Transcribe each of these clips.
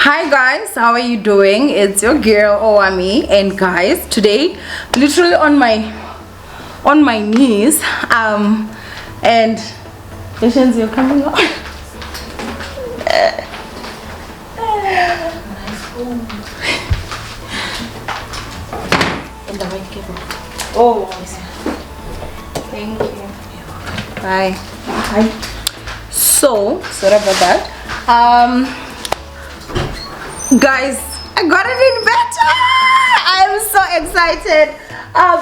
Hi guys, how are you doing? It's your girl Owamie, and guys, today literally on my knees and patience, you're coming on. Oh, thank you. Bye. Hi. So sorry about that. Guys, I got an inverter. I am so excited.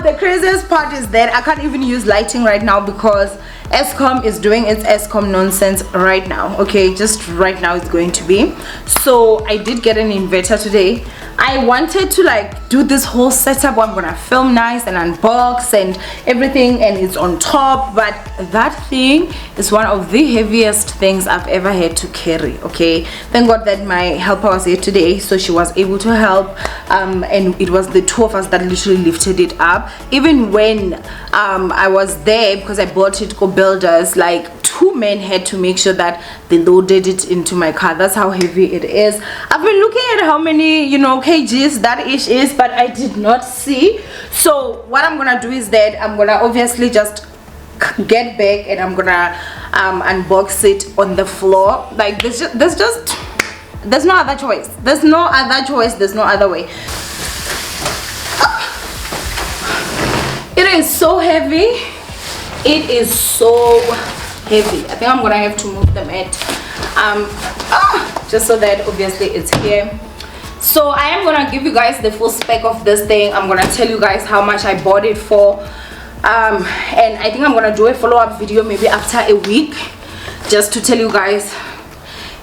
The craziest part is that I can't even use lighting right now because Eskom is doing its Eskom nonsense right now. Okay, just right now it's going to be. So I did get an inverter today. I wanted to like do this whole setup where I'm gonna film nice and unbox and everything, and it's on top, but that thing is one of the heaviest things I've ever had to carry. Okay, thank God that my helper was here today, so she was able to help, and it was the two of us that literally lifted it up. Even when I was there, because I bought it go builders, like two men had to make sure that they loaded it into my car. That's how heavy it is. I've been looking at how many, you know, kgs that ish is, but I did not see. So what I'm gonna do is that I'm gonna obviously just get back and I'm gonna unbox it on the floor. Like there's no other choice. There's no other choice. There's no other way. It is so heavy. It is so heavy. I think I'm gonna have to move the mat just so that obviously it's here. So I am gonna give you guys the full spec of this thing. I'm gonna tell you guys how much I bought it for, and I think I'm gonna do a follow-up video maybe after a week just to tell you guys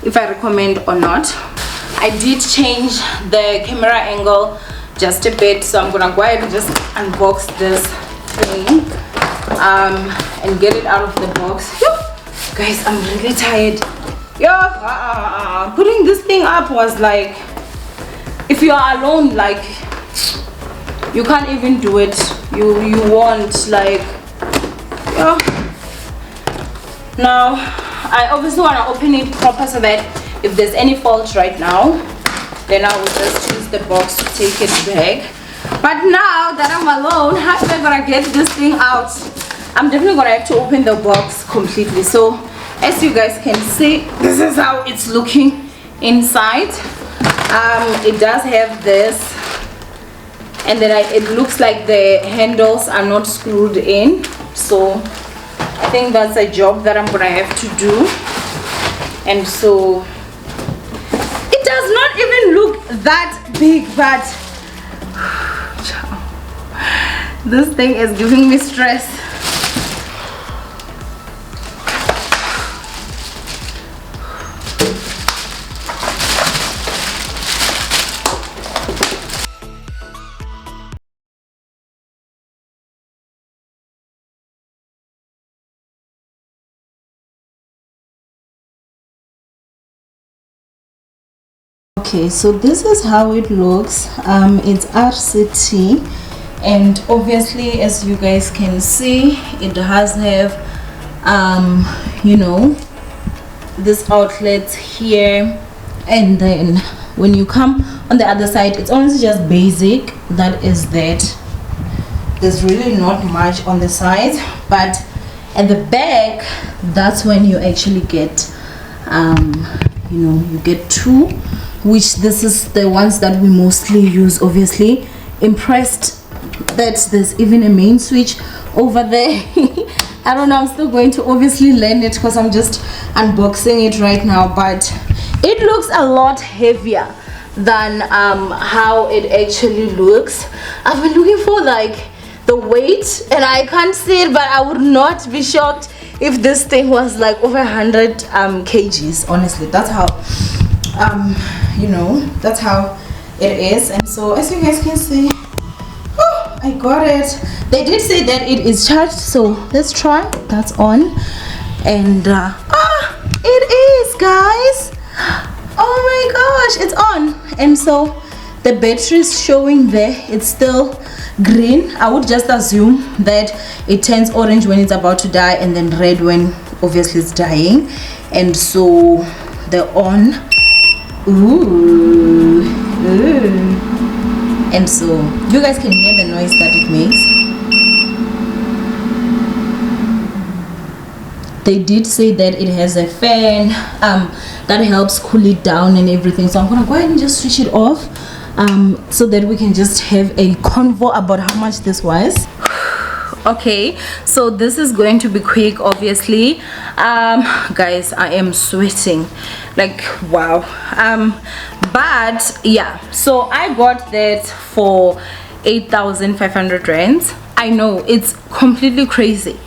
if I recommend or not. I did change the camera angle just a bit, so I'm gonna go ahead and just unbox this thing and get it out of the box. Guys, I'm really tired. Putting this thing up was like, if you are alone, like you can't even do it. You want like, now I obviously want to open it proper so that if there's any fault right now, then I will just use the box to take it back. But now that I'm alone, how am I gonna get this thing out? I'm definitely gonna have to open the box completely. So as you guys can see, this is how it's looking inside. It does have this, and then it looks like the handles are not screwed in, so I think that's a job that I'm gonna have to do. And so it does not even look that big, but this thing is giving me stress. Okay, so this is how it looks. It's RCT, and obviously as you guys can see, it does have you know, this outlet here, and then when you come on the other side, it's honestly just basic. That is that. There's really not much on the sides, but at the back, that's when you actually get you know, you get two, which this is the ones that we mostly use. Obviously impressed that there's even a main switch over there. I don't know, I'm still going to obviously learn it because I'm just unboxing it right now, but it looks a lot heavier than how it actually looks. I've been looking for like the weight and I can't see it, but I would not be shocked if this thing was like over 100 kgs. Honestly, that's how you know, that's how it is. And so as you guys can see, I got it. They did say that it is charged, so let's try. That's on, and it is, guys. Oh my gosh, it's on. And so the battery is showing there, it's still green. I would just assume that it turns orange when it's about to die and then red when obviously it's dying. And so the on Ooh. And so you guys can hear the noise that it makes. They did say that it has a fan that helps cool it down and everything, so I'm gonna go ahead and just switch it off so that we can just have a convo about how much this was. Okay, so this is going to be quick, obviously. Guys, I am sweating like wow. But yeah, so I got that for 8,500 rands. I know it's completely crazy.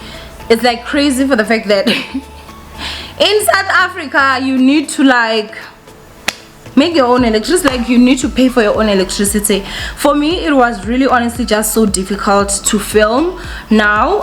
It's like crazy for the fact that in South Africa you need to like make your own electricity, like you need to pay for your own electricity. For me, it was really honestly just so difficult to film. Now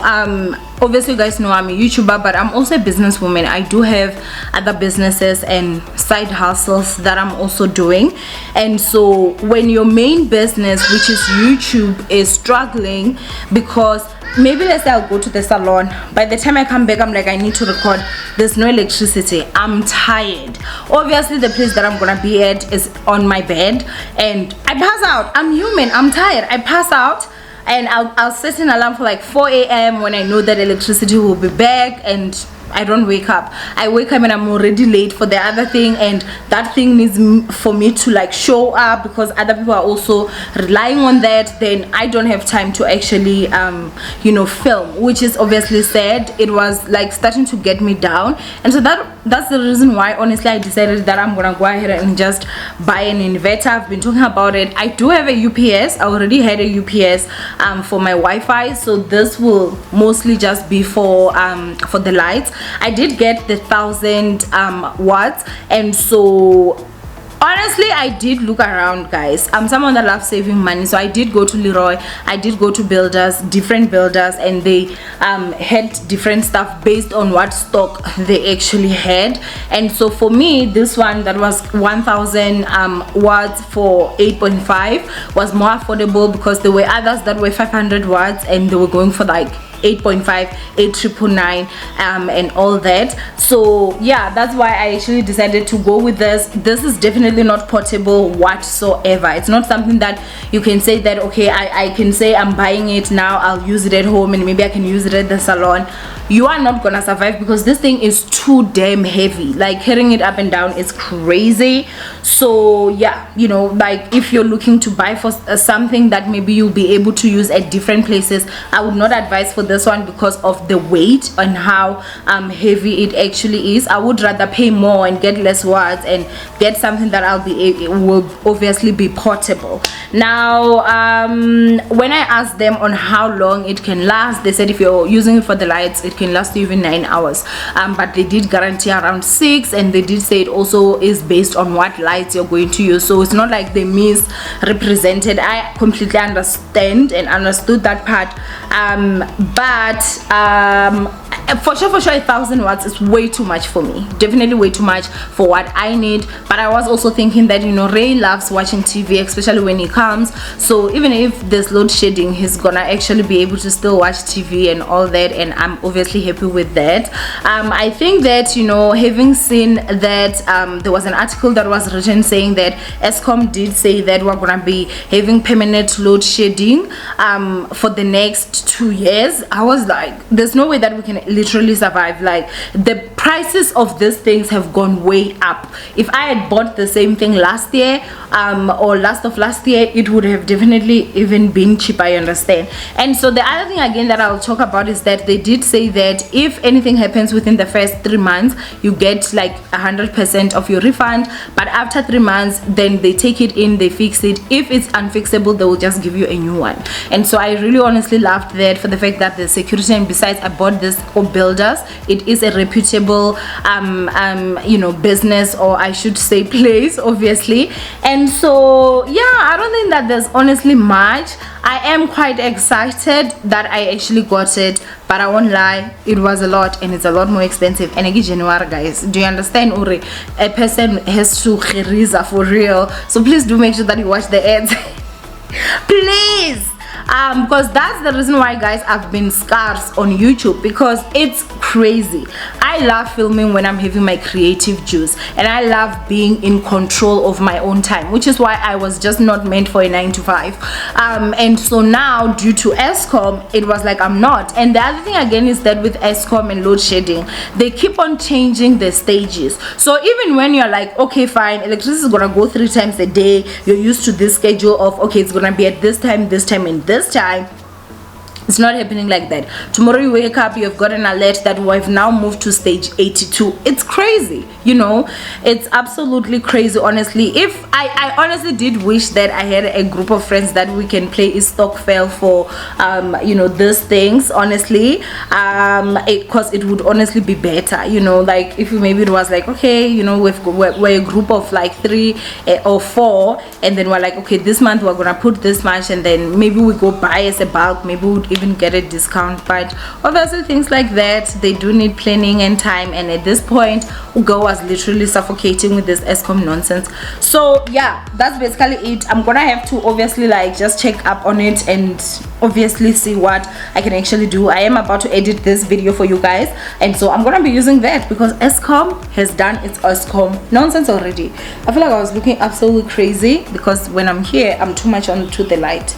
obviously you guys know I'm a YouTuber, but I'm also a businesswoman. I do have other businesses and side hustles that I'm also doing, and so when your main business, which is YouTube, is struggling because maybe let's say I'll go to the salon, by the time I come back I'm like I need to record, there's no electricity, I'm tired. Obviously the place that I'm gonna be at is on my bed and I pass out. I'm human, I'm tired, I pass out, and I'll set an alarm for like 4 a.m. when I know that electricity will be back, and I don't wake up. I wake up and I'm already late for the other thing, and that thing needs for me to like show up because other people are also relying on that. Then I don't have time to actually you know, film, which is obviously sad. It was like starting to get me down, and so that's the reason why honestly I decided that I'm gonna go ahead and just buy an inverter. I've been talking about it. I do have a UPS. I already had a UPS for my Wi-Fi, so this will mostly just be for the lights. I did get the 1,000 watts, and so honestly I did look around, guys. I'm someone that loves saving money, so I did go to Leroy, I did go to builders, different builders, and they had different stuff based on what stock they actually had. And so for me, this one that was 1,000 watts for 8.5 was more affordable because there were others that were 500 watts and they were going for like 8.5, 8,999 and all that. So yeah, that's why I actually decided to go with this. This is definitely not portable whatsoever. It's not something that you can say that okay, I can say I'm buying it now, I'll use it at home and maybe I can use it at the salon. You are not gonna survive because this thing is too damn heavy. Like carrying it up and down is crazy. So yeah, you know, like if you're looking to buy for something that maybe you'll be able to use at different places, I would not advise for this one because of the weight and how heavy it actually is. I would rather pay more and get less watts and get something that it will obviously be portable. Now when I asked them on how long it can last, they said if you're using it for the lights it can last you even 9 hours, but they did guarantee around 6, and they did say it also is based on what lights you're going to use, so it's not like they misrepresented. I completely understand and understood that part, but for sure 1,000 watts is way too much for me, definitely way too much for what I need. But I was also thinking that, you know, Ray loves watching TV, especially when he comes, so even if there's load shedding, he's gonna actually be able to still watch TV and all that, and I'm obviously happy with that. I think that, you know, having seen that there was an article that was written saying that Eskom did say that we're gonna be having permanent load shedding for the next 2 years, I was like, there's no way that we can literally survive. Like the prices of these things have gone way up. If I had bought the same thing last year or last year, it would have definitely even been cheaper, I understand. And so the other thing again that I'll talk about is that they did say that if anything happens within the first 3 months, you get like 100% of your refund, but after 3 months then they take it in, they fix it. If it's unfixable, they will just give you a new one. And so I really honestly loved that, for the fact that the security, and besides I bought this for builders, it is a reputable you know, business, or I should say place, obviously. And so yeah, I don't think that there's honestly much. I am quite excited that I actually got it, but I won't lie, it was a lot, and it's a lot more expensive. And again, January, guys, do you understand, Uri? A person has to khiriza for real, so please do make sure that you watch the ads. Please. because that's the reason why, guys, I've been scarce on YouTube, because it's crazy. I love filming when I'm having my creative juice, and I love being in control of my own time, which is why I was just not meant for a 9 to 5. And so now, due to ESCOM, it was like I'm not. And the other thing again is that with ESCOM and load shedding, they keep on changing the stages. So even when you're like, okay, fine, electricity is gonna go 3 times a day, you're used to this schedule of, okay, it's gonna be at this time, and this time. It's not happening like that. Tomorrow you wake up, you've got an alert that we've now moved to stage 82. It's crazy, you know. It's absolutely crazy, honestly. If I honestly did wish that I had a group of friends that we can play Stokvel for you know, these things, honestly, because it would honestly be better, you know. Like if maybe it was like, okay, you know, we're a group of like 3 or 4, and then we're like, okay, this month we're gonna put this much, and then maybe we go buy as a bulk, maybe we'd even get a discount. But obviously things like that, they do need planning and time, and at this point Ugo was literally suffocating with this ESCOM nonsense. So yeah, that's basically it. I'm gonna have to obviously like just check up on it and obviously see what I can actually do. I am about to edit this video for you guys, and so I'm gonna be using that because ESCOM has done its ESCOM nonsense already. I feel like I was looking absolutely crazy because when I'm here I'm too much onto the light.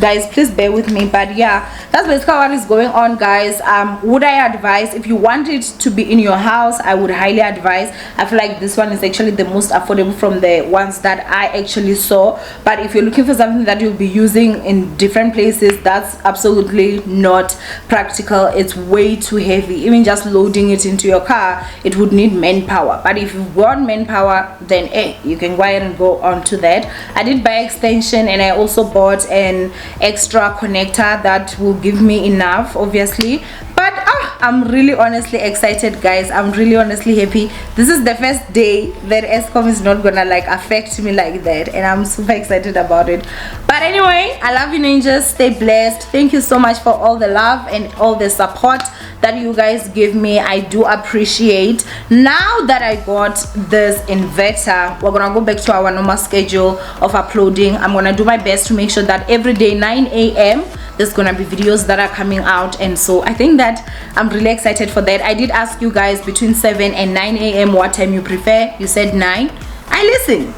Guys, please bear with me. But yeah, that's basically what is going on, guys. Would I advise, if you want it to be in your house, I would highly advise. I feel like this one is actually the most affordable from the ones that I actually saw. But if you're looking for something that you'll be using in different places, that's absolutely not practical. It's way too heavy. Even just loading it into your car, it would need manpower. But if you've got manpower, then you can go ahead and go on to that. I did buy extension, and I also bought an extra connector that will give me enough, obviously. But I'm really honestly excited, guys. I'm really honestly happy. This is the first day that ESCOM is not gonna like affect me like that, and I'm super excited about it. But anyway, I love you, ninjas. Stay blessed. Thank you so much for all the love and all the support that you guys give me. I do appreciate. Now that I got this inverter, we're gonna go back to our normal schedule of uploading. I'm gonna do my best to make sure that every day 9 a.m. there's gonna be videos that are coming out, and so I think that I'm really excited for that. I did ask you guys between 7 and 9 a.m. what time you prefer. You said 9. I listen.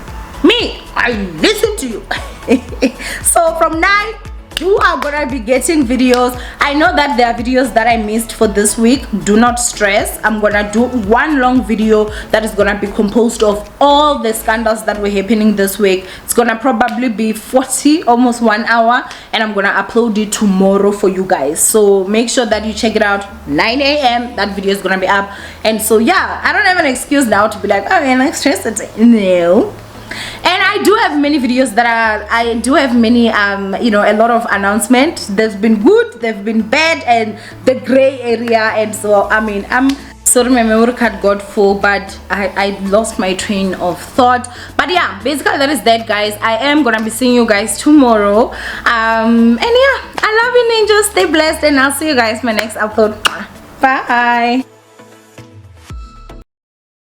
I listen to you. So from 9, you are gonna be getting videos. I know that there are videos that I missed for this week. Do not stress. I'm gonna do one long video that is gonna be composed of all the scandals that were happening this week. It's gonna probably be 40, almost 1 hour, and I'm gonna upload it tomorrow for you guys. So make sure that you check it out. 9 a.m. that video is gonna be up. And so yeah, I don't have an excuse now to be like, oh, you're not stressed. No. And I do have many videos that I do have many you know, a lot of announcements. There's been good, there've been bad, and the gray area. And so I mean, I'm sorry, my memory card got full, but I lost my train of thought. But yeah, basically that is that, guys. I am gonna be seeing you guys tomorrow, and yeah, I love you, ninjas. Stay blessed, and I'll see you guys in my next upload. Bye.